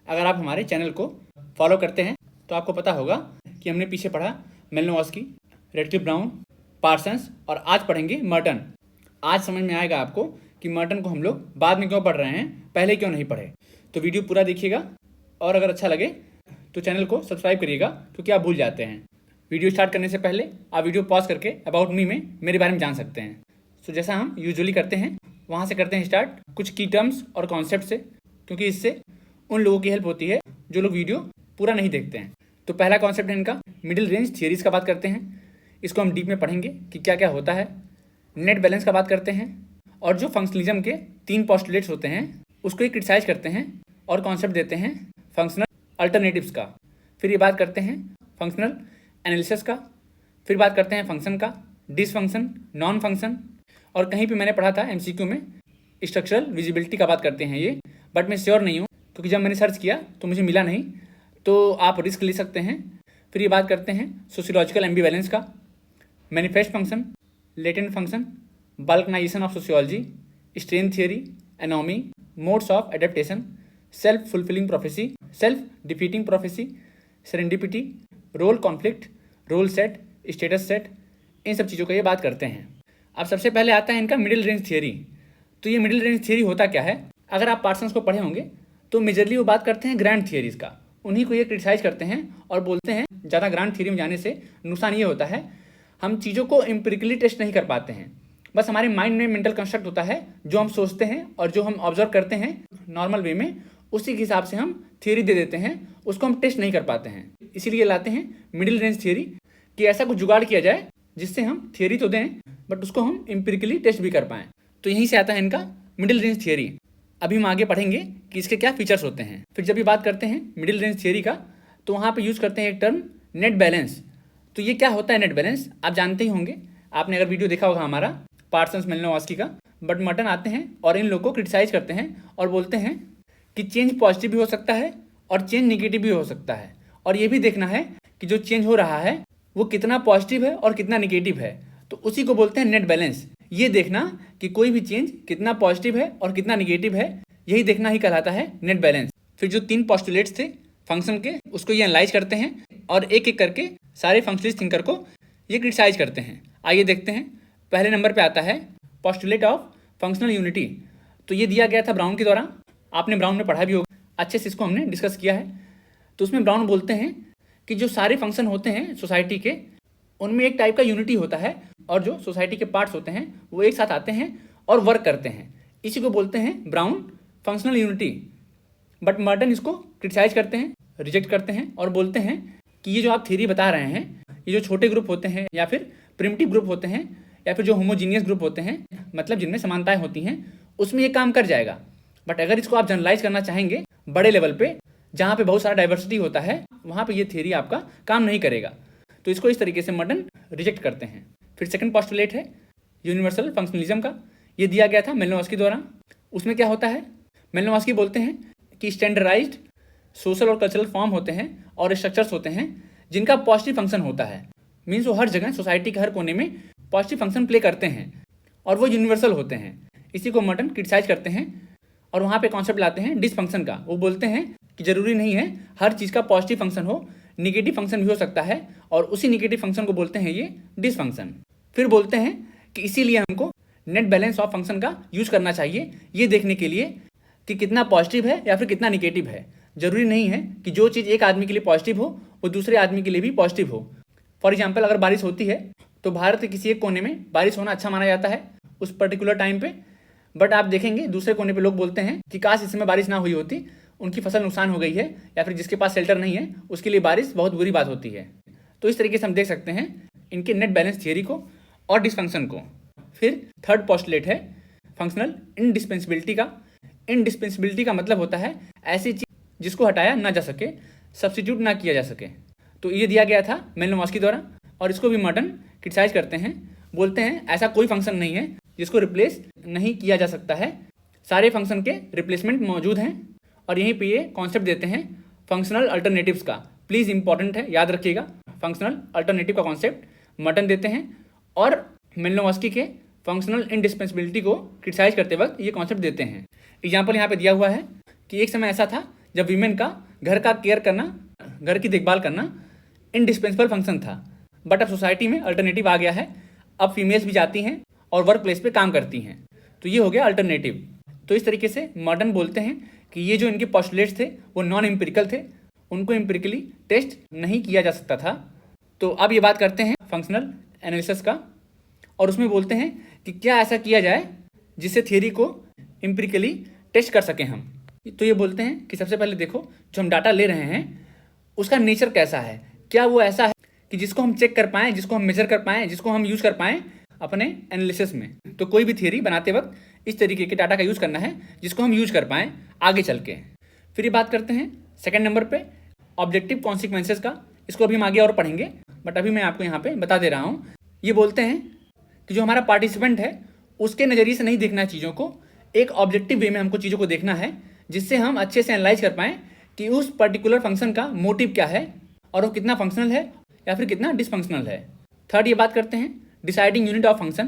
अगर आप हमारे चैनल को फॉलो करते हैं तो आपको पता होगा कि हमने पीछे पढ़ा मेलिनोवस्की, रेडक्लिफ ब्राउन, पार्सन्स और आज पढ़ेंगे मर्टन। आज समझ में आएगा आपको कि मर्टन को हम लोग बाद में क्यों पढ़ रहे हैं, पहले क्यों नहीं पढ़े। तो वीडियो पूरा देखिएगा और अगर अच्छा लगे तो चैनल को सब्सक्राइब करिएगा क्योंकि आप भूल जाते हैं। वीडियो स्टार्ट करने से पहले आप वीडियो पॉज करके अबाउट मी में मेरे बारे में जान सकते हैं। तो जैसा हम यूजुअली करते हैं वहाँ से करते हैं स्टार्ट, कुछ की टर्म्स और कॉन्सेप्ट से, क्योंकि इससे उन लोगों की हेल्प होती है जो लोग वीडियो पूरा नहीं देखते हैं। तो पहला कॉन्सेप्ट है इनका मिडिल रेंज थियरीज का बात करते हैं। इसको हम डीप में पढ़ेंगे कि क्या क्या होता है। नेट बैलेंस का बात करते हैं और जो फंक्शनलिज्म के 3 पोस्टुलेट्स होते हैं उसको ही क्रिटिसाइज करते हैं और कॉन्सेप्ट देते हैं फंक्शनल अल्टरनेटिव्स का। फिर ये बात करते हैं फंक्शनल एनालिसिस का। फिर बात करते हैं फंक्शन का, डिसफंक्शन, नॉन फंक्शन, और कहीं पे मैंने पढ़ा था एमसीक्यू में स्ट्रक्चरल विजिबिलिटी का बात करते हैं ये, बट मैं श्योर नहीं हूँ क्योंकि जब मैंने सर्च किया तो मुझे मिला नहीं, तो आप रिस्क ले सकते हैं। फिर ये बात करते हैं सोशियोलॉजिकल एम्बिवैलेंस का, manifest function, latent function, balkanisation of sociology, strain theory, anomie, modes of adaptation, self fulfilling prophecy, self defeating prophecy, serendipity, role conflict, role set, status set, इन सब चीज़ों का ये बात करते हैं। अब सबसे पहले आता है इनका मिडिल रेंज थियरी। तो ये मिडिल रेंज थियरी होता क्या है? अगर आप पार्सन्स को पढ़े होंगे तो मेजरली वो बात करते हैं ग्रैंड थियरीज का, उन्हीं को ये क्रिटिसाइज करते हैं और बोलते हैं ज़्यादा ग्रैंड थियरी में जाने से नुकसान ये होता है हम चीज़ों को एम्पिरिकली टेस्ट नहीं कर पाते हैं। बस हमारे माइंड में मेंटल कंस्ट्रक्ट होता है, जो हम सोचते हैं और जो हम ऑब्जर्व करते हैं नॉर्मल वे में, उसी के हिसाब से हम थियरी दे देते हैं, उसको हम टेस्ट नहीं कर पाते हैं। इसीलिए लाते हैं मिडिल रेंज थियरी कि ऐसा कुछ जुगाड़ किया जाए जिससे हम थियरी तो दें बट उसको हम एम्पिरिकली टेस्ट भी कर पाएँ। तो यहीं से आता है इनका मिडिल रेंज थियरी। अभी हम आगे पढ़ेंगे कि इसके क्या फीचर्स होते हैं। फिर जब भी बात करते हैं मिडिल रेंज थियरी का तो वहाँ पे यूज़ करते हैं एक टर्म नेट बैलेंस। तो ये क्या होता है नेट बैलेंस? आप जानते ही होंगे, आपने अगर वीडियो देखा होगा हमारा पार्सन्स मेलिनोवस्की का। बट मर्टन आते हैं और इन लोगों को क्रिटिसाइज करते हैं और बोलते हैं कि चेंज पॉजिटिव भी हो सकता है और चेंज निगेटिव भी हो सकता है, और ये भी देखना है कि जो चेंज हो रहा है वो कितना पॉजिटिव है और कितना निगेटिव है। तो उसी को बोलते हैं नेट बैलेंस। ये देखना कि कोई भी चेंज कितना पॉजिटिव है और कितना निगेटिव है, यही देखना ही कहलाता है नेट बैलेंस। फिर जो 3 पोस्टुलेट्स थे फंक्शन के, उसको ये एनालाइज करते हैं और एक एक करके सारे फंक्शनलिस्ट थिंकर को ये क्रिटिसाइज करते हैं। आइए देखते हैं। पहले नंबर पे आता है पोस्टुलेट ऑफ फंक्शनल यूनिटी। तो ये दिया गया था ब्राउन के द्वारा, आपने ब्राउन में पढ़ा भी होगा, अच्छे से इसको हमने डिस्कस किया है। तो उसमें ब्राउन बोलते हैं कि जो सारे फंक्शन होते हैं सोसाइटी के, उनमें एक टाइप का यूनिटी होता है और जो सोसाइटी के पार्ट्स होते हैं वो एक साथ आते हैं और वर्क करते हैं। इसी को बोलते हैं brown functional unity. But Merton इसको क्रिटिसाइज करते हैं, रिजेक्ट करते हैं और बोलते हैं कि ये जो आप थ्योरी बता रहे हैं, ये जो छोटे ग्रुप होते हैं या फिर प्रिमिटिव ग्रुप होते हैं या फिर जो होमोजीनियस ग्रुप होते हैं, मतलब जिनमें समानताएं होती हैं, उसमें ये काम कर जाएगा। बट अगर इसको आप जनरलाइज करना चाहेंगे बड़े लेवल पे, जहाँ पे बहुत सारा डाइवर्सिटी होता है, वहाँ पे ये थ्योरी आपका काम नहीं करेगा। तो इसको इस तरीके से मर्टन रिजेक्ट करते हैं। फिर सेकंड पोस्टुलेट है यूनिवर्सल फंक्शनलिज्म का। ये दिया गया था मेलिनोवस्की द्वारा। उसमें क्या होता है? मेलिनोवस्की बोलते हैं कि स्टैंडर्डाइज्ड सोशल और कल्चरल फॉर्म होते हैं और स्ट्रक्चर्स होते हैं जिनका पॉजिटिव फंक्शन होता है। मीन्स वो हर जगह सोसाइटी के हर कोने में पॉजिटिव फंक्शन प्ले करते हैं और वो यूनिवर्सल होते हैं। इसी को मर्टन क्रिटिसाइज करते हैं और वहाँ पे कॉन्सेप्ट लाते हैं डिसफंक्शन का। वो बोलते हैं कि जरूरी नहीं है हर चीज़ का पॉजिटिव फंक्शन हो, निगेटिव फंक्शन भी हो सकता है, और उसी निगेटिव फंक्शन को बोलते हैं ये डिसफंक्शन। फिर बोलते हैं कि इसीलिए हमको नेट बैलेंस ऑफ फंक्शन का यूज करना चाहिए, ये देखने के लिए कि कितना पॉजिटिव है या फिर कितना निगेटिव है। जरूरी नहीं है कि जो चीज़ एक आदमी के लिए पॉजिटिव हो वो दूसरे आदमी के लिए भी पॉजिटिव हो। फॉर एग्जाम्पल, अगर बारिश होती है तो भारत के किसी एक कोने में बारिश होना अच्छा माना जाता है उस पर्टिकुलर टाइम पे, बट आप देखेंगे दूसरे कोने पे लोग बोलते हैं कि काश इस समय बारिश ना हुई होती, उनकी फसल नुकसान हो गई है, या फिर जिसके पास शेल्टर नहीं है उसके लिए बारिश बहुत बुरी बात होती है। तो इस तरीके से हम देख सकते हैं इनके नेट बैलेंस थियरी को और डिसफंक्शन को। फिर थर्ड पोस्टुलेट है फंक्शनल इनडिस्पेंसिबिलिटी का। इनडिस्पेंसिबिलिटी का मतलब होता है ऐसी चीज जिसको हटाया ना जा सके, सब्स्टिट्यूट ना किया जा सके। तो ये दिया गया था मेलिनोवस्की द्वारा और इसको भी मर्टन क्रिटिसाइज करते हैं। बोलते हैं ऐसा कोई फंक्शन नहीं है जिसको रिप्लेस नहीं किया जा सकता है, सारे फंक्शन के रिप्लेसमेंट मौजूद हैं। और यहीं पे ये कॉन्सेप्ट देते हैं फंक्शनल अल्टरनेटिव्स का। प्लीज़ इंपॉर्टेंट है, याद रखिएगा। फंक्शनल अल्टरनेटिव का कॉन्सेप्ट मर्टन देते हैं और मेलिनोवस्की के फंक्शनल इंडिस्पेंसिबिलिटी को क्रिटिसाइज करते वक्त ये कॉन्सेप्ट देते हैं। एग्जाम्पल यहाँ पे दिया हुआ है कि एक समय ऐसा था जब वीमेन का घर का केयर करना, घर की देखभाल करना इंडिस्पेंसेबल फंक्शन था। बट अब सोसाइटी में अल्टरनेटिव आ गया है, अब फीमेल्स भी जाती हैं और वर्क प्लेस पे काम करती हैं, तो ये हो गया अल्टरनेटिव। तो इस तरीके से मॉडर्न बोलते हैं कि ये जो इनके पोस्टुलेट्स थे वो नॉन एम्पिरिकल थे, उनको एम्पिरिकली टेस्ट नहीं किया जा सकता था। तो अब ये बात करते हैं फंक्शनल एनालिसिस का, और उसमें बोलते हैं कि क्या ऐसा किया जाए जिससे थियरी को एम्पिरिकली टेस्ट कर सकें हम। तो ये बोलते हैं कि सबसे पहले देखो, जो हम डाटा ले रहे हैं उसका नेचर कैसा है, क्या वो ऐसा है कि जिसको हम चेक कर पाएँ, जिसको हम मेजर कर पाएँ, जिसको हम यूज़ कर पाएँ अपने एनालिसिस में। तो कोई भी थियरी बनाते वक्त इस तरीके के डाटा का यूज़ करना है जिसको हम यूज कर पाएँ आगे चल के। फिर ये बात करते हैं सेकंड नंबर पे ऑब्जेक्टिव कॉन्सिक्वेंसेस का। इसको अभी हम आगे और पढ़ेंगे, बट अभी मैं आपको यहाँ पे बता दे रहा हूँ। ये बोलते हैं कि जो हमारा पार्टिसिपेंट है उसके नज़रिए से नहीं देखना है चीज़ों को, एक ऑब्जेक्टिव वे में हमको चीज़ों को देखना है जिससे हम अच्छे से एनालाइज कर पाएँ कि उस पर्टिकुलर फंक्शन का मोटिव क्या है और वो कितना फंक्शनल है या फिर कितना डिसफंक्शनल है। थर्ड ये बात करते हैं डिसाइडिंग यूनिट ऑफ फंक्शन।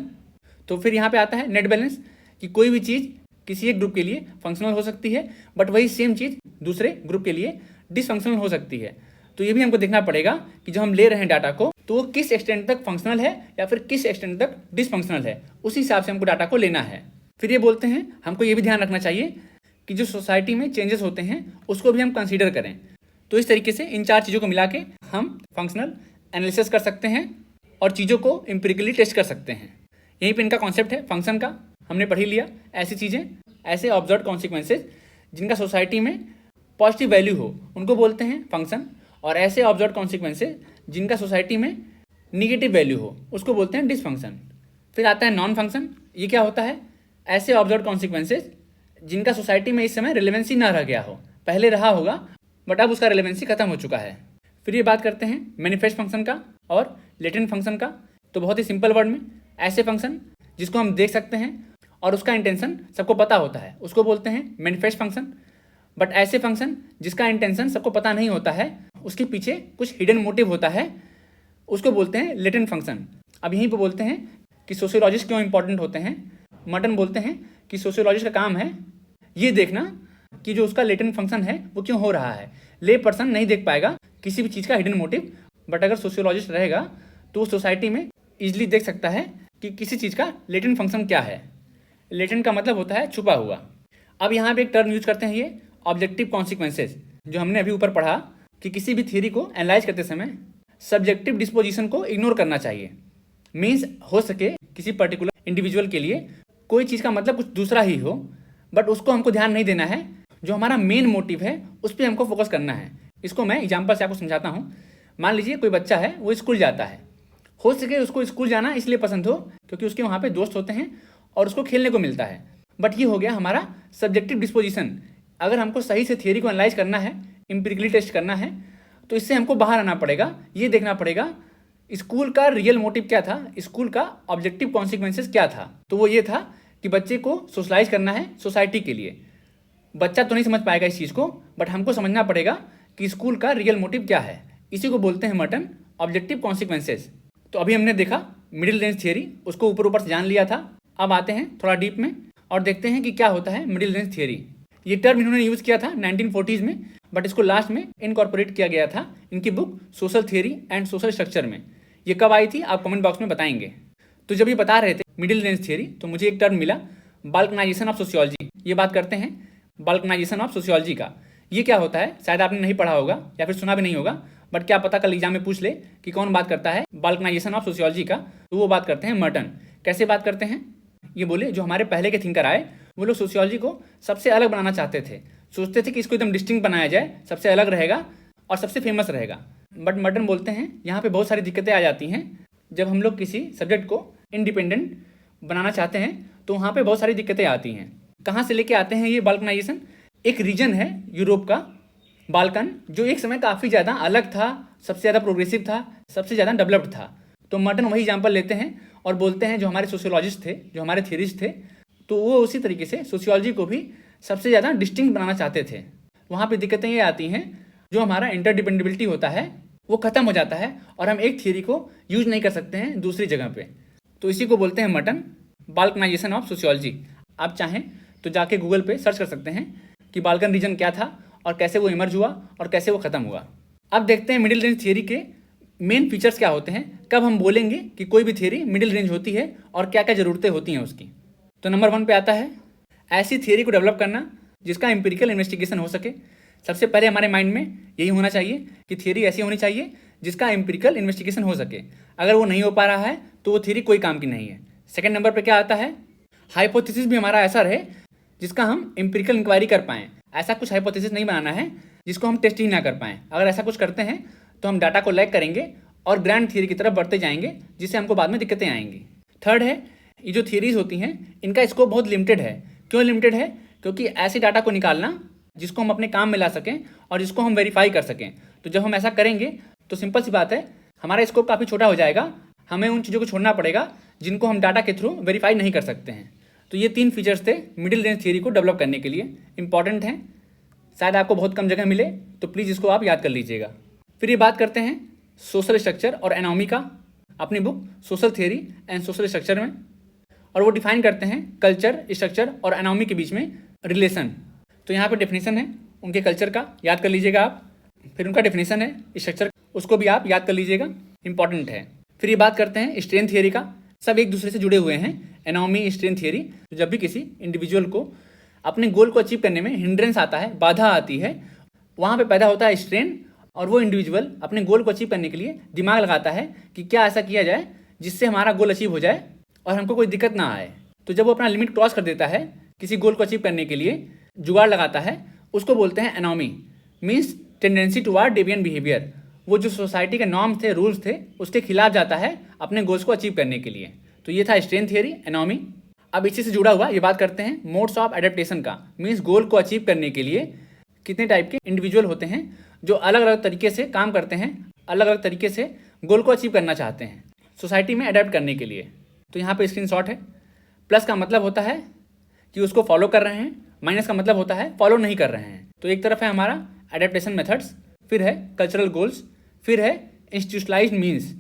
तो फिर यहाँ पे आता है नेट बैलेंस, कि कोई भी चीज़ किसी एक ग्रुप के लिए फंक्शनल हो सकती है बट वही सेम चीज़ दूसरे ग्रुप के लिए डिसफंक्शनल हो सकती है। तो ये भी हमको देखना पड़ेगा कि जो हम ले रहे हैं डाटा को, तो वो किस एक्सटेंट तक फंक्शनल है या फिर किस एक्सटेंट तक डिसफंक्शनल है, उसी हिसाब से हमको डाटा को लेना है। फिर ये बोलते हैं हमको ये भी ध्यान रखना चाहिए कि जो सोसाइटी में चेंजेस होते हैं उसको भी हम कंसीडर करें। तो इस तरीके से इन चार चीज़ों को मिला के हम फंक्शनल एनालिसिस कर सकते हैं और चीज़ों को एम्पिरिकली टेस्ट कर सकते हैं। यहीं पे इनका कॉन्सेप्ट है फंक्शन का, हमने पढ़ ही लिया। ऐसी चीज़ें, ऐसे ऑब्जर्व कॉन्सिक्वेंसेज जिनका सोसाइटी में पॉजिटिव वैल्यू हो उनको बोलते हैं फंक्शन, और ऐसे ऑब्जर्व कॉन्सिक्वेंसेज जिनका सोसाइटी में निगेटिव वैल्यू हो उसको बोलते हैं डिसफंक्शन। फिर आता है नॉन फंक्शन। ये क्या होता है? ऐसे ऑब्जर्व कॉन्सिक्वेंसेज जिनका सोसाइटी में इस समय रिलेवेंसी ना रह गया हो, पहले रहा होगा बट अब उसका रिलेवेंसी खत्म हो चुका है। फिर ये बात करते हैं मैनिफेस्ट फंक्शन का और लेटेंट फंक्शन का। तो बहुत ही सिंपल वर्ड में, ऐसे फंक्शन जिसको हम देख सकते हैं और उसका इंटेंशन सबको पता होता है उसको बोलते हैं मैनिफेस्ट फंक्शन। बट ऐसे फंक्शन जिसका इंटेंशन सबको पता नहीं होता है, उसके पीछे कुछ हिडन मोटिव होता है, उसको बोलते हैं लेटेंट फंक्शन। अब यहीं पे बोलते हैं कि सोशियोलॉजिस्ट क्यों इंपॉर्टेंट होते हैं। मर्टन बोलते हैं कि सोशियोलॉजिस्ट का काम है ये देखना कि जो उसका लेटेंट फंक्शन है वो क्यों हो रहा है। ले पर्सन नहीं देख पाएगा किसी भी चीज़ का हिडन मोटिव, बट अगर सोशियोलॉजिस्ट रहेगा तो उस सोसाइटी में ईजिली देख सकता है कि किसी चीज़ का लेटेंट फंक्शन क्या है। लेटेंट का मतलब होता है छुपा हुआ। अब यहाँ पे एक टर्म यूज करते हैं ये ऑब्जेक्टिव कॉन्सिक्वेंसेज, जो हमने अभी ऊपर पढ़ा कि किसी भी थ्योरी को एनालाइज करते समय सब्जेक्टिव डिस्पोजिशन को इग्नोर करना चाहिए। मीन्स हो सके किसी पर्टिकुलर इंडिविजुअल के लिए कोई चीज़ का मतलब कुछ दूसरा ही हो, बट उसको हमको ध्यान नहीं देना है। जो हमारा मेन मोटिव है उस पर हमको फोकस करना है। इसको मैं एग्जाम्पल से आपको समझाता हूँ। मान लीजिए कोई बच्चा है, वो स्कूल जाता है, हो सके उसको स्कूल जाना इसलिए पसंद हो क्योंकि उसके वहाँ पे दोस्त होते हैं और उसको खेलने को मिलता है। बट ये हो गया हमारा सब्जेक्टिव डिस्पोजिशन। अगर हमको सही से थियरी को एनालाइज करना है, एम्पिरिकली टेस्ट करना है, तो इससे हमको बाहर आना पड़ेगा। ये देखना पड़ेगा स्कूल का रियल मोटिव क्या था, स्कूल का ऑब्जेक्टिव कॉन्सिक्वेंसेस क्या था। तो वो ये था कि बच्चे को सोशलाइज करना है सोसाइटी के लिए। बच्चा तो नहीं समझ पाएगा इस चीज़ को, बट हमको समझना पड़ेगा कि स्कूल का रियल मोटिव क्या है। इसी को बोलते हैं मर्टन ऑब्जेक्टिव कॉन्सिक्वेंसेस। तो अभी हमने देखा मिडिल रेंज थियरी, उसको ऊपर ऊपर से जान लिया था। अब आते हैं थोड़ा डीप में और देखते हैं कि क्या होता है मिडिल रेंज थियरी। ये टर्म इन्होंने यूज़ किया था 1940s में, बट इसको लास्ट में इनकॉर्पोरेट किया गया था इनकी book social theory and social structure में। ये कब आई थी आप कमेंट बॉक्स में बताएंगे। तो जब ये बता रहे थे मिडिल रेंज थियरी, तो मुझे एक टर्म मिला बाल्कनाइजेशन ऑफ सोशियोलॉजी। ये बात करते हैं बाल्कनाइजेशन ऑफ सोशियोलॉजी का। ये क्या होता है शायद आपने नहीं पढ़ा होगा या फिर सुना भी नहीं होगा, बट क्या पता कल एग्जाम में पूछ ले कि कौन बात करता है बाल्कनाइजेशन ऑफ सोशियोलॉजी का। तो वो बात करते हैं मर्टन। कैसे बात करते हैं ये बोले, जो हमारे पहले के थिंकर आए वो लोग सोशियोलॉजी को सबसे अलग बनाना चाहते थे। सोचते थे कि इसको एकदम डिस्टिंक्ट बनाया जाए, सबसे अलग रहेगा और सबसे फेमस रहेगा। बट मर्टन बोलते हैं यहाँ पे बहुत सारी दिक्कतें आ जाती हैं। जब हम लोग किसी सब्जेक्ट को इंडिपेंडेंट बनाना चाहते हैं तो वहाँ पे बहुत सारी दिक्कतें आती हैं। कहाँ से लेके आते हैं ये बाल्कनाइजेशन? एक रीजन है यूरोप का बाल्कन, जो एक समय काफ़ी ज़्यादा अलग था, सबसे ज़्यादा प्रोग्रेसिव था, सबसे ज़्यादा डेवलप्ड था। तो मर्टन वही एग्जाम्पल लेते हैं और बोलते हैं जो हमारे सोशियोलॉजिस्ट थे, जो हमारे थियरिस्ट थे, तो वो उसी तरीके से सोशियोलॉजी को भी सबसे ज़्यादा डिस्टिंक्ट बनाना चाहते थे। वहाँ पे दिक्कतें ये आती हैं, जो हमारा इंटरडिपेंडेबिलिटी होता है वो ख़त्म हो जाता है और हम एक थियरी को यूज नहीं कर सकते हैं दूसरी जगह पे। तो इसी को बोलते हैं मर्टन बाल्कनाइजेशन ऑफ सोशियोलॉजी। आप चाहें तो जाके गूगल पे सर्च कर सकते हैं कि बाल्कन रीजन क्या था और कैसे वो इमर्ज हुआ और कैसे वो ख़त्म हुआ। अब देखते हैं मिडिल रेंज थियरी के मेन फीचर्स क्या होते हैं, कब हम बोलेंगे कि कोई भी थियरी मिडिल रेंज होती है और क्या क्या ज़रूरतें होती हैं उसकी। तो नंबर 1 पे आता है ऐसी थियरी को डेवलप करना जिसका एम्पिरिकल इन्वेस्टिगेशन हो सके। सबसे पहले हमारे माइंड में यही होना चाहिए कि थियरी ऐसी होनी चाहिए जिसका एम्पिरिकल इन्वेस्टिगेशन हो सके। अगर वो नहीं हो पा रहा है तो वो थियरी कोई काम की नहीं है। सेकंड नंबर पे क्या आता है, हाइपोथेसिस भी हमारा ऐसा रहे जिसका हम एम्पिरिकल इंक्वायरी कर पाएँ। ऐसा कुछ हाइपोथेसिस नहीं बनाना है जिसको हम टेस्ट ही ना कर पाएँ। अगर ऐसा कुछ करते हैं तो हम डाटा को लैग करेंगे और ग्रैंड थियरी की तरफ बढ़ते जाएंगे, जिससे हमको बाद में दिक्कतें आएंगी। थर्ड है, ये जो थियरीज होती हैं इनका स्कोप बहुत लिमिटेड है। क्यों लिमिटेड है? क्योंकि ऐसे डाटा को निकालना जिसको हम अपने काम में ला सकें और जिसको हम वेरीफाई कर सकें। तो जब हम ऐसा करेंगे तो सिंपल सी बात है, हमारा स्कोप काफ़ी छोटा हो जाएगा। हमें उन चीज़ों को छोड़ना पड़ेगा जिनको हम डाटा के थ्रू वेरीफाई नहीं कर सकते हैं। तो ये 3 फीचर्स थे मिडिल रेंज थियरी को डेवलप करने के लिए, इंपॉर्टेंट हैं। शायद आपको बहुत कम जगह मिले, तो प्लीज़ इसको आप याद कर लीजिएगा। फिर ये बात करते हैं सोशल स्ट्रक्चर और एनामी का, अपनी book social theory and social structure में, और वो डिफाइन करते हैं कल्चर, स्ट्रक्चर और एनामी के बीच में रिलेशन। तो यहाँ पे डेफिनेशन है उनके कल्चर का, याद कर लीजिएगा आप। फिर उनका डेफिनेशन है स्ट्रक्चर, उसको भी आप याद कर लीजिएगा, इंपॉर्टेंट है। फिर ये बात करते हैं स्ट्रेन थियरी का, सब एक दूसरे से जुड़े हुए हैं। एनामी, स्ट्रेन थियरी, तो जब भी किसी इंडिविजुअल को अपने गोल को अचीव करने में हिंड्रेंस आता है, बाधा आती है, वहाँ पे पैदा होता है स्ट्रेन, और वो इंडिविजुअल अपने गोल को अचीव करने के लिए दिमाग लगाता है कि क्या ऐसा किया जाए जिससे हमारा गोल अचीव हो जाए और हमको कोई दिक्कत ना आए। तो जब वो अपना लिमिट क्रॉस कर देता है किसी गोल को अचीव करने के लिए, जुगाड़ लगाता है, उसको बोलते हैं anomie, means tendency toward deviant behaviour. वो जो सोसाइटी के नॉर्म थे, रूल्स थे, उसके खिलाफ जाता है अपने गोल्स को अचीव करने के लिए। तो ये था स्ट्रेन थियरी, एनामी। अब इसी से जुड़ा हुआ ये बात करते हैं मोड्स ऑफ एडेप्टेशन का, मीन्स गोल को अचीव करने के लिए कितने टाइप के इंडिविजुअल होते हैं जो अलग अलग तरीके से काम करते हैं, अलग अलग तरीके से गोल को अचीव करना चाहते हैं सोसाइटी में अडेप्ट करने के लिए। तो यहाँ पे स्क्रीनशॉट है। प्लस का मतलब होता है कि उसको फॉलो कर रहे हैं, माइनस का मतलब होता है फॉलो नहीं कर रहे हैं। तो एक तरफ है हमारा एडेप्टेशन मेथड्स, फिर है कल्चरल गोल्स, फिर है इंस्टीट्यूशनलाइज्ड मीन्स।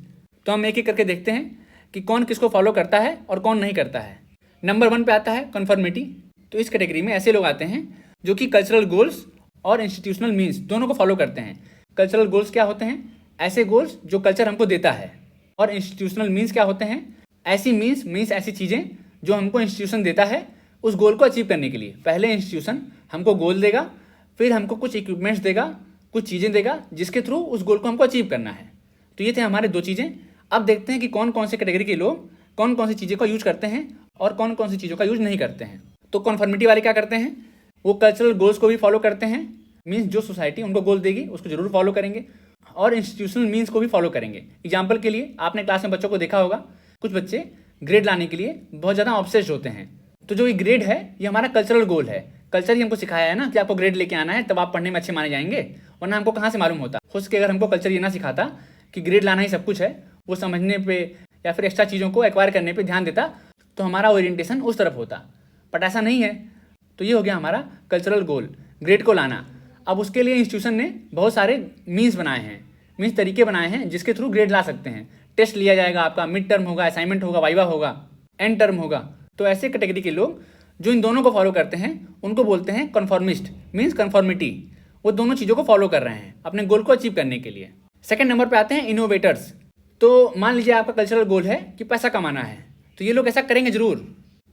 तो हम एक एक करके देखते हैं कि कौन किसको फॉलो करता है और कौन नहीं करता है। नंबर 1 पे आता है कन्फर्मिटी। तो इस कैटेगरी में ऐसे लोग आते हैं जो कि कल्चरल गोल्स और इंस्टीट्यूशनल मीन्स दोनों को फॉलो करते हैं। कल्चरल गोल्स क्या होते हैं? ऐसे गोल्स जो कल्चर हमको देता है। और इंस्टीट्यूशनल मीन्स क्या होते हैं? ऐसी मीन्स ऐसी चीज़ें जो हमको इंस्टीट्यूशन देता है उस गोल को अचीव करने के लिए। पहले इंस्टीट्यूशन हमको गोल देगा, फिर हमको कुछ इक्विपमेंट्स देगा, कुछ चीज़ें देगा जिसके थ्रू उस गोल को हमको अचीव करना है। तो ये थे हमारे 2 चीज़ें। अब देखते हैं कि कौन कौन से कैटेगरी के लोग कौन कौन सी चीज़ों का यूज करते हैं और कौन कौन सी चीज़ों का यूज नहीं करते हैं। तो कन्फर्मिटी वाले क्या करते हैं? वो कल्चरल गोल्स को भी फॉलो करते हैं, मीन्स जो सोसाइटी उनको गोल देगी उसको जरूर फॉलो करेंगे, और इंस्टीट्यूशनल मीन्स को भी फॉलो करेंगे। एग्जाम्पल के लिए आपने क्लास में बच्चों को देखा होगा, कुछ बच्चे ग्रेड लाने के लिए बहुत ज़्यादा ऑब्सेस्ड होते हैं। तो जो ये ग्रेड है ये हमारा कल्चरल गोल है। कल्चर ही हमको सिखाया है ना कि आपको ग्रेड लेके आना है तब आप पढ़ने में अच्छे माने जाएंगे, वरना हमको कहाँ से मालूम होता। हो सके अगर हमको कल्चर ये ना सिखाता कि ग्रेड लाना ही सब कुछ है, वो समझने पे या फिर एक्स्ट्रा चीज़ों को एक्वायर करने पे ध्यान देता, तो हमारा ओरिएंटेशन उस तरफ होता। बट ऐसा नहीं है। तो ये हो गया हमारा कल्चरल गोल, ग्रेड को लाना। अब उसके लिए इंस्टीट्यूशन ने बहुत सारे मीन्स बनाए हैं, मीन्स तरीके बनाए हैं जिसके थ्रू ग्रेड ला सकते हैं। टेस्ट लिया जाएगा, आपका मिड टर्म होगा, असाइनमेंट होगा, वाइवा होगा, एंड टर्म होगा। तो ऐसे कैटेगरी के लोग जो इन दोनों को फॉलो करते हैं उनको बोलते हैं कन्फॉर्मिस्ट, मीन्स कन्फॉर्मिटी। वो दोनों चीज़ों को फॉलो कर रहे हैं अपने गोल को अचीव करने के लिए। सेकंड नंबर पे आते हैं इनोवेटर्स। तो मान लीजिए आपका कल्चरल गोल है कि पैसा कमाना है, तो ये लोग ऐसा करेंगे जरूर,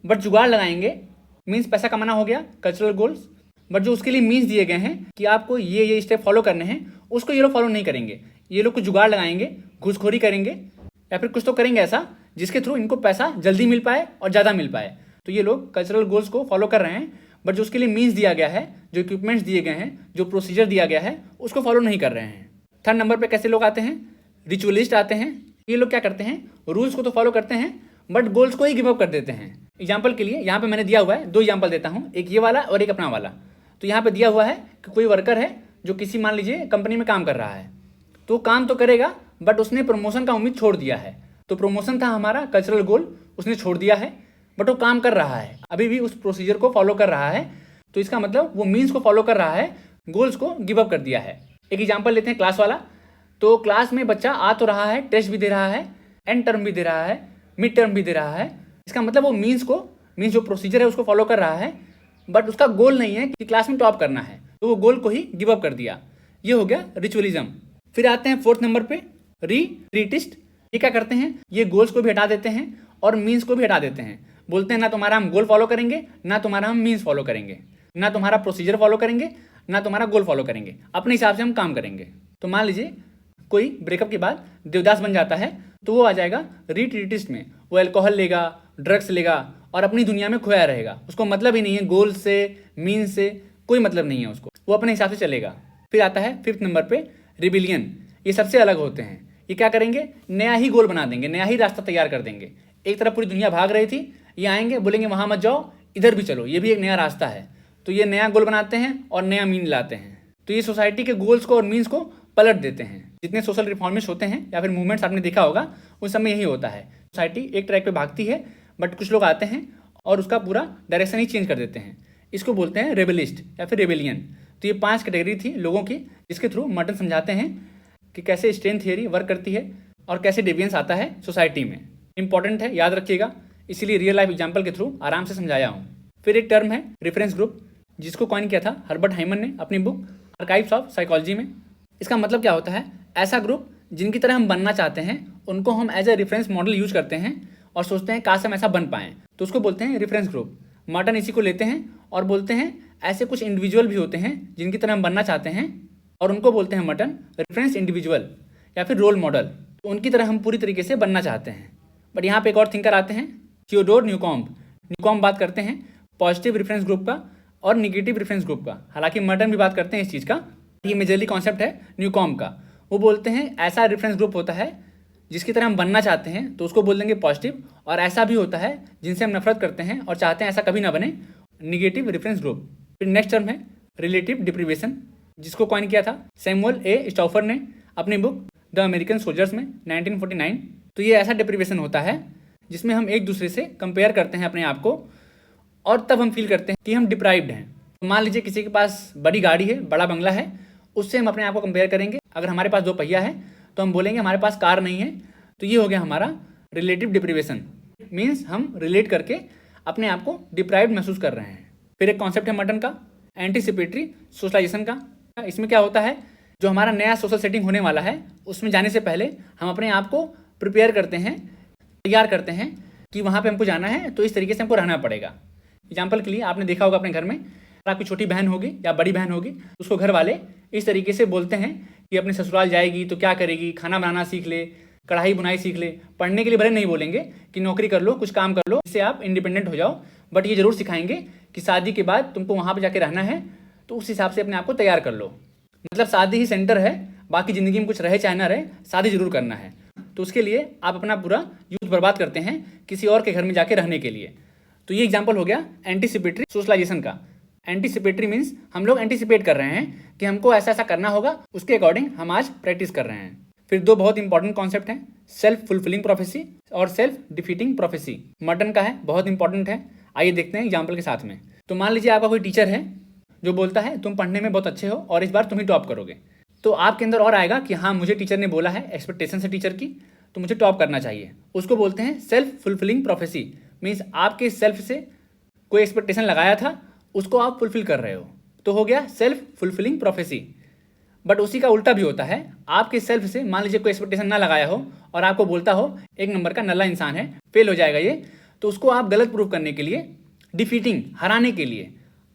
बट जुगाड़ लगाएंगे। मीन्स पैसा कमाना हो गया कल्चरल गोल्स, बट जो उसके लिए मीन्स दिए गए हैं कि आपको ये स्टेप फॉलो करने हैं, उसको ये लोग फॉलो नहीं करेंगे। ये लोग कुछ जुगाड़ लगाएंगे, घूसखोरी करेंगे, या फिर कुछ तो करेंगे ऐसा जिसके थ्रू इनको पैसा जल्दी मिल पाए और ज़्यादा मिल पाए। तो ये लोग कल्चरल गोल्स को फॉलो कर रहे हैं, बट जो उसके लिए मीन्स दिया गया है, जो इक्विपमेंट्स दिए गए हैं, जो प्रोसीजर दिया गया है, उसको फॉलो नहीं कर रहे हैं। थर्ड नंबर पे कैसे लोग आते हैं? रिचुअलिस्ट आते हैं। ये लोग क्या करते हैं? रूल्स को तो फॉलो करते हैं बट गोल्स को ही गिव अप कर देते हैं। एग्जाम्पल के लिए यहाँ पे मैंने दिया हुआ है, 2 एग्जाम्पल देता हूँ, एक ये वाला और एक अपना वाला। तो यहाँ पे दिया हुआ है कि कोई वर्कर है जो किसी मान लीजिए कंपनी में काम कर रहा है, तो काम तो करेगा बट उसने प्रमोशन का उम्मीद छोड़ दिया है। तो प्रमोशन था हमारा कल्चरल गोल, उसने छोड़ दिया है, बट वो काम कर रहा है, अभी भी उस प्रोसीजर को फॉलो कर रहा है। तो इसका मतलब वो मीन्स को फॉलो कर रहा है, गोल्स को गिव अप कर दिया है। एक एग्जाम्पल लेते हैं क्लास वाला। तो क्लास में बच्चा आ तो रहा है, टेस्ट भी दे रहा है, एंड टर्म भी दे रहा है, मिड टर्म भी दे रहा है। इसका मतलब वो मीन्स जो प्रोसीजर है उसको फॉलो कर रहा है, बट उसका गोल नहीं है कि क्लास में टॉप करना है। तो वो गोल को ही गिव अप कर दिया। ये हो गया रिचुअलिज्म। फिर आते हैं 4th नंबर पे रिट्रीटिस्ट। ये क्या करते हैं, ये गोल्स को भी हटा देते हैं और मीन्स को भी हटा देते हैं। बोलते हैं ना तुम्हारा हम गोल फॉलो करेंगे, ना तुम्हारा हम मीन्स फॉलो करेंगे, ना तुम्हारा प्रोसीजर फॉलो करेंगे, ना तुम्हारा गोल फॉलो करेंगे, अपने हिसाब से हम काम करेंगे। तो मान लीजिए कोई ब्रेकअप के बाद देवदास बन जाता है तो वो आ जाएगा रिट्रीटिस्ट में। वो अल्कोहल लेगा, ड्रग्स लेगा और अपनी दुनिया में खोया रहेगा। उसको मतलब ही नहीं है गोल से, मीन्स से कोई मतलब नहीं है उसको, वो अपने हिसाब से चलेगा। फिर आता है 5th नंबर पे रिबिलियन। ये सबसे अलग होते हैं। ये क्या करेंगे, नया ही गोल बना देंगे, नया ही रास्ता तैयार कर देंगे। एक तरफ पूरी दुनिया भाग रही थी, ये आएंगे बोलेंगे वहाँ मत जाओ, इधर भी चलो, ये भी एक नया रास्ता है। तो ये नया गोल बनाते हैं और नया मीन लाते हैं। तो ये सोसाइटी के गोल्स को और मीन्स को पलट देते हैं। जितने सोशल रिफॉर्मिस्ट होते हैं या फिर मूवमेंट्स आपने देखा होगा, उस समय यही होता है। सोसाइटी एक ट्रैक पे भागती है, बट कुछ लोग आते हैं और उसका पूरा डायरेक्शन ही चेंज कर देते हैं। इसको बोलते हैं रेबलिस्ट या फिर रेबेलियन। तो ये 5 कैटेगरी थी लोगों की, जिसके थ्रू मर्टन समझाते हैं कि कैसे स्ट्रेन थियरी वर्क करती है और कैसे डेविएंस आता है सोसाइटी में। इंपॉर्टेंट है, याद रखिएगा, इसीलिए रियल लाइफ एग्जाम्पल के थ्रू आराम से समझाया हूँ। फिर एक टर्म है रेफरेंस ग्रुप, जिसको कॉइन किया था हर्बर्ट हाइमन ने अपनी बुक आर्काइव्स ऑफ साइकोलॉजी में। इसका मतलब क्या होता है, ऐसा ग्रुप जिनकी तरह हम बनना चाहते हैं उनको हम as a reference model use करते हैं और सोचते हैं काश हम ऐसा बन पाएँ, तो उसको बोलते हैं रेफरेंस ग्रुप। मर्टन इसी को लेते हैं और बोलते हैं ऐसे कुछ इंडिविजुअल भी होते हैं जिनकी तरह हम बनना चाहते हैं और उनको बोलते हैं मर्टन रेफरेंस इंडिविजुअल या फिर रोल मॉडल। तो उनकी तरह हम पूरी तरीके से बनना चाहते हैं। बट यहाँ पे एक और थिंकर आते हैं, थियोडोर न्यूकॉम्ब। न्यूकॉम्ब बात करते हैं पॉजिटिव रेफरेंस ग्रुप का और निगेटिव रेफरेंस ग्रुप का। हालांकि मर्टन भी बात करते हैं इस चीज़ का, ये मेजरली कॉन्सेप्ट है न्यूकॉम्ब का। वो बोलते हैं ऐसा रेफरेंस ग्रुप होता है जिसकी तरह हम बनना चाहते हैं तो उसको बोल देंगे पॉजिटिव, और ऐसा भी होता है जिनसे हम नफरत करते हैं और चाहते हैं ऐसा कभी ना बने, निगेटिव रेफरेंस ग्रुप। फिर नेक्स्ट टर्म है रिलेटिव डिप्रीवेशन, जिसको कॉइन किया था सैमुअल ए स्टॉफर ने अपनी बुक द अमेरिकन सोल्जर्स में 1949। तो ये ऐसा डिप्रीवेशन होता है जिसमें हम एक दूसरे से कंपेयर करते हैं अपने आप को और तब हम फील करते हैं कि हम डिप्राइव्ड हैं। तो मान लीजिए किसी के पास बड़ी गाड़ी है, बड़ा बंगला है, उससे हम अपने आप को कंपेयर करेंगे। अगर हमारे पास 2 पहिया है तो हम बोलेंगे हमारे पास कार नहीं है। तो ये हो गया हमारा रिलेटिव डिप्रीवेशन, मीन्स हम रिलेट करके अपने आप को डिप्राइव्ड महसूस कर रहे हैं। फिर एक कॉन्सेप्ट है मर्टन का एंटीसिपेटरी सोशलाइजेशन का। इसमें क्या होता है, जो हमारा नया सोशल सेटिंग होने वाला है उसमें जाने से पहले हम अपने आप को प्रिपेयर करते हैं, तैयार करते हैं कि वहाँ पे हमको जाना है तो इस तरीके से हमको रहना पड़ेगा। एग्जाम्पल के लिए आपने देखा होगा अपने घर में, अगर आपकी छोटी बहन होगी या बड़ी बहन होगी, उसको घर वाले इस तरीके से बोलते हैं कि अपने ससुराल जाएगी तो क्या करेगी, खाना बनाना सीख ले, कढ़ाई बुनाई सीख ले। पढ़ने के लिए भले नहीं बोलेंगे कि नौकरी कर लो, कुछ काम कर लो, इससे आप इंडिपेंडेंट हो जाओ, बट ये जरूर सिखाएंगे कि शादी के बाद तुमको वहाँ पर जाके रहना है, तो उस हिसाब से अपने आप को तैयार कर लो। मतलब शादी ही सेंटर है, बाकी ज़िंदगी में कुछ रहे चाहे ना रहे, शादी जरूर करना है। तो उसके लिए आप अपना पूरा यूथ बर्बाद करते हैं किसी और के घर में जाके रहने के लिए। तो ये एग्जाम्पल हो गया एंटीसिपेटरी सोशलाइजेशन का। एंटीसिपेटरी मीन्स हम लोग एंटीसिपेट कर रहे हैं कि हमको ऐसा ऐसा करना होगा, उसके अकॉर्डिंग हम आज प्रैक्टिस कर रहे हैं। फिर 2 बहुत इंपॉर्टेंट कॉन्सेप्ट हैं, सेल्फ फुलफिलिंग प्रोफेसी और सेल्फ डिफीटिंग प्रोफेसी। मर्टन का है, बहुत इंपॉर्टेंट है। आइए देखते हैं एग्जाम्पल के साथ में। तो मान लीजिए आपका कोई टीचर है जो बोलता है तुम पढ़ने में बहुत अच्छे हो और इस बार तुम ही टॉप करोगे। तो आपके अंदर और आएगा कि हाँ, मुझे टीचर ने बोला है, एक्सपेक्टेशन है टीचर की, तो मुझे टॉप करना चाहिए। उसको बोलते हैं सेल्फ फुलफिलिंग प्रोफेसी। मीन्स आपके सेल्फ से कोई एक्सपेक्टेशन लगाया था, उसको आप फुलफिल कर रहे हो, तो हो गया सेल्फ फुलफिलिंग प्रोफेसी। बट उसी का उल्टा भी होता है, आपके सेल्फ से मान लीजिए कोई एक्सपेक्टेशन ना लगाया हो और आपको बोलता हो 1 नंबर का नल्ला इंसान है, फेल हो जाएगा ये, तो उसको आप गलत प्रूव करने के लिए, डिफीटिंग, हराने के लिए,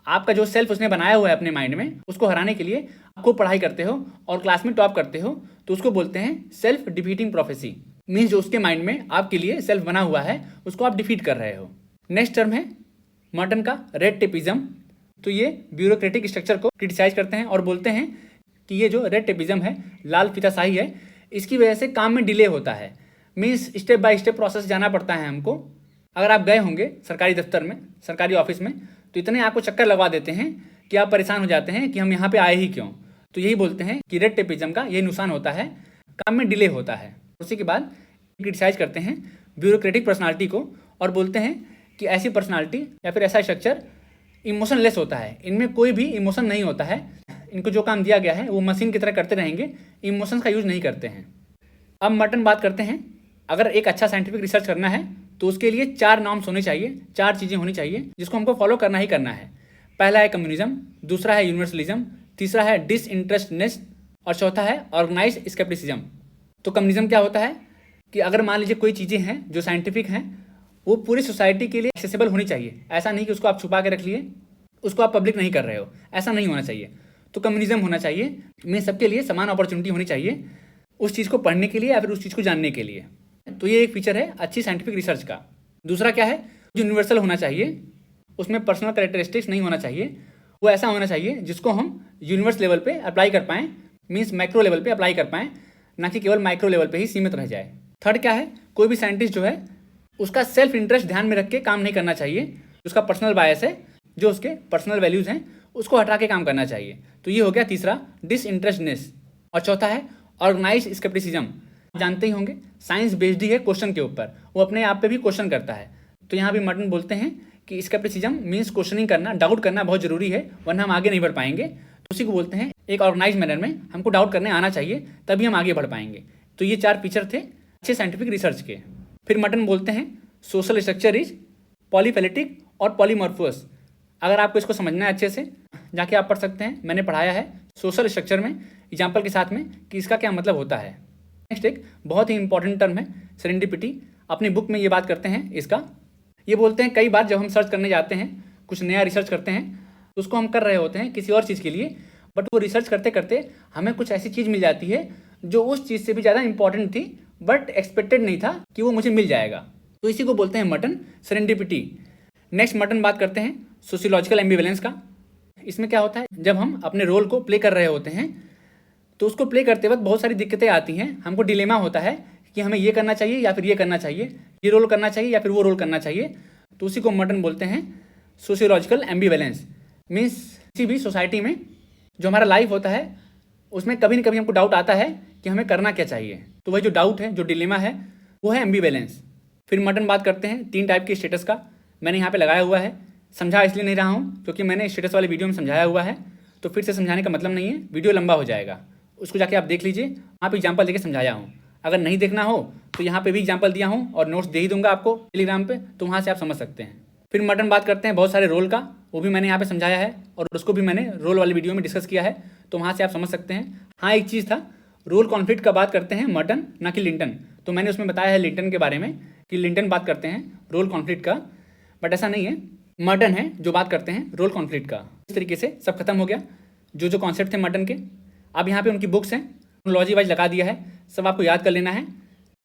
आपका जो सेल्फ उसने बनाया हुआ है अपने माइंड में, उसको हराने के लिए आपको पढ़ाई करते हो और क्लास में टॉप करते हो, तो उसको बोलते हैं सेल्फ डिफीटिंग प्रोफेसी। मीन्स जो उसके माइंड में आपके लिए सेल्फ बना हुआ है उसको आप डिफीट कर रहे हो। नेक्स्ट टर्म है मर्टन का रेड टेपिज्म। तो ये ब्यूरोक्रेटिक स्ट्रक्चर को क्रिटिसाइज करते हैं और बोलते हैं कि ये जो रेड टेपिज्म है, लाल फीताशाही है, इसकी वजह से काम में डिले होता है। Means step by step process जाना पड़ता है हमको। अगर आप गए होंगे सरकारी दफ्तर में, सरकारी ऑफिस में, तो इतने आपको चक्कर लगवा देते हैं कि आप परेशान हो जाते हैं कि हम यहाँ पे आए ही क्यों। तो यही बोलते हैं कि रेड टेपिज्म का यही नुकसान होता है, काम में डिले होता है। उसी के बाद क्रिटिसाइज करते हैं ब्यूरोक्रेटिक पर्सनालिटी को और बोलते हैं कि ऐसी पर्सनालिटी या फिर ऐसा स्ट्रक्चर इमोशनलेस होता है, इनमें कोई भी इमोशन नहीं होता है, इनको जो काम दिया गया है वो मशीन की तरह करते रहेंगे, इमोशंस का यूज़ नहीं करते हैं। अब मर्टन बात करते हैं, अगर एक अच्छा साइंटिफिक रिसर्च करना है तो उसके लिए 4 नॉर्म्स होने चाहिए, 4 चीज़ें होनी चाहिए जिसको हमको फॉलो करना ही करना है। पहला है कम्युनिज्म, दूसरा है यूनिवर्सलिज्म, तीसरा है डिसइंटरेस्टनेस और चौथा है ऑर्गेनाइज्ड स्केप्टिसिज्म। तो कम्युनिज्म क्या होता है कि अगर मान लीजिए कोई चीज़ें हैं जो साइंटिफिक हैं वो पूरी सोसाइटी के लिए एक्सेसिबल होनी चाहिए, ऐसा नहीं कि उसको आप छुपा के रख लिए, उसको आप पब्लिक नहीं कर रहे हो, ऐसा नहीं होना चाहिए। तो कम्युनिज्म होना चाहिए में सबके लिए समान अपॉर्चुनिटी होनी चाहिए उस चीज़ को पढ़ने के लिए या फिर उस चीज़ को जानने के लिए। तो ये एक फीचर है अच्छी साइंटिफिक रिसर्च का। दूसरा क्या है, यूनिवर्सल होना चाहिए, उसमें पर्सनल कैरेक्टरिस्टिक्स नहीं होना चाहिए, वो ऐसा होना चाहिए जिसको हम यूनिवर्स लेवल पे अप्लाई कर पाएँ, मीन्स मैक्रो लेवल पे अप्लाई कर पाएँ, ना कि केवल माइक्रो लेवल पे ही सीमित रह जाए। थर्ड क्या है, कोई भी साइंटिस्ट जो है उसका सेल्फ इंटरेस्ट ध्यान में रख के काम नहीं करना चाहिए, उसका पर्सनल बायस है, जो उसके पर्सनल वैल्यूज़ हैं उसको हटा के काम करना चाहिए। तो ये हो गया तीसरा डिसइंटरेस्टनेस। और चौथा है ऑर्गेनाइज्ड स्केप्टिसिज्म। जानते ही होंगे साइंस बेस्ड ही है क्वेश्चन के ऊपर, वो अपने आप पे भी क्वेश्चन करता है। तो यहाँ भी मर्टन बोलते हैं कि स्केप्टिसिज्म मीन्स क्वेश्चनिंग करना, डाउट करना बहुत जरूरी है, वरना हम आगे नहीं बढ़ पाएंगे। तो उसी को बोलते हैं एक ऑर्गेनाइज मैनर में हमको डाउट करने आना चाहिए, तभी हम आगे बढ़ पाएंगे। तो ये 4 फीचर थे अच्छे साइंटिफिक रिसर्च के। फिर मर्टन बोलते हैं सोशल स्ट्रक्चर इज पॉलीफेलेटिक और पॉलीमॉर्फस। अगर आपको इसको समझना है अच्छे से जाके आप पढ़ सकते हैं, मैंने पढ़ाया है सोशल स्ट्रक्चर में एग्जाम्पल के साथ में कि इसका क्या मतलब होता है। नेक्स्ट एक बहुत ही इंपॉर्टेंट टर्म है सेरेंडिपिटी, अपनी बुक में ये बात करते हैं इसका। ये बोलते हैं कई बार जब हम सर्च करने जाते हैं, कुछ नया रिसर्च करते हैं, तो उसको हम कर रहे होते हैं किसी और चीज़ के लिए, बट वो रिसर्च करते करते हमें कुछ ऐसी चीज़ मिल जाती है जो उस चीज़ से भी ज़्यादा इंपॉर्टेंट थी, बट एक्सपेक्टेड नहीं था कि वो मुझे मिल जाएगा। तो इसी को बोलते हैं मर्टन सेरेंडिपिटी। नेक्स्ट मर्टन बात करते हैं सोशियोलॉजिकल एम्बिवेलेंस का। इसमें क्या होता है, जब हम अपने रोल को प्ले कर रहे होते हैं तो उसको प्ले करते वक्त बहुत सारी दिक्कतें आती हैं, हमको डिलेमा होता है कि हमें ये करना चाहिए या फिर ये करना चाहिए, ये रोल करना चाहिए या फिर वो रोल करना चाहिए। तो उसी को मर्टन बोलते हैं सोशियोलॉजिकल एम्बिवेलेंस। मीन्स किसी भी सोसाइटी में जो हमारा लाइफ होता है उसमें कभी न कभी हमको डाउट आता है कि हमें करना क्या चाहिए। तो वही जो डाउट है, जो डिलेमा है, वो है एम्बिवेलेंस। फिर मर्टन बात करते हैं 3 टाइप के स्टेटस का। मैंने यहाँ पे लगाया हुआ है, समझा इसलिए नहीं रहा हूँ क्योंकि मैंने स्टेटस वाले वीडियो में समझाया हुआ है, तो फिर से समझाने का मतलब नहीं है, वीडियो लंबा हो जाएगा, उसको जाके आप देख लीजिए। वहाँ पे एग्जाम्पल देके समझाया हूँ। अगर नहीं देखना हो तो यहाँ पे भी एग्जाम्पल दिया हूँ और नोट्स दे ही दूंगा आपको टेलीग्राम पे, तो वहाँ से आप समझ सकते हैं। फिर मर्टन बात करते हैं बहुत सारे रोल का, वो भी मैंने यहाँ पे समझाया है और उसको भी मैंने रोल वाली वीडियो में डिस्कस किया है, तो वहाँ से आप समझ सकते हैं। हाँ, एक चीज़ था, रोल कॉन्फ्लिक्ट का बात करते हैं मर्टन, ना कि लिंटन। तो मैंने उसमें बताया है लिंटन के बारे में कि लिंटन बात करते हैं रोल कॉन्फ्लिक्ट का, बट ऐसा नहीं है, मर्टन है जो बात करते हैं रोल कॉन्फ्लिक्ट का। इस तरीके से सब खत्म हो गया जो कॉन्सेप्ट थे मर्टन के। अब यहाँ पे उनकी बुक्स हैं, लॉजी वाइज लगा दिया है, सब आपको याद कर लेना है।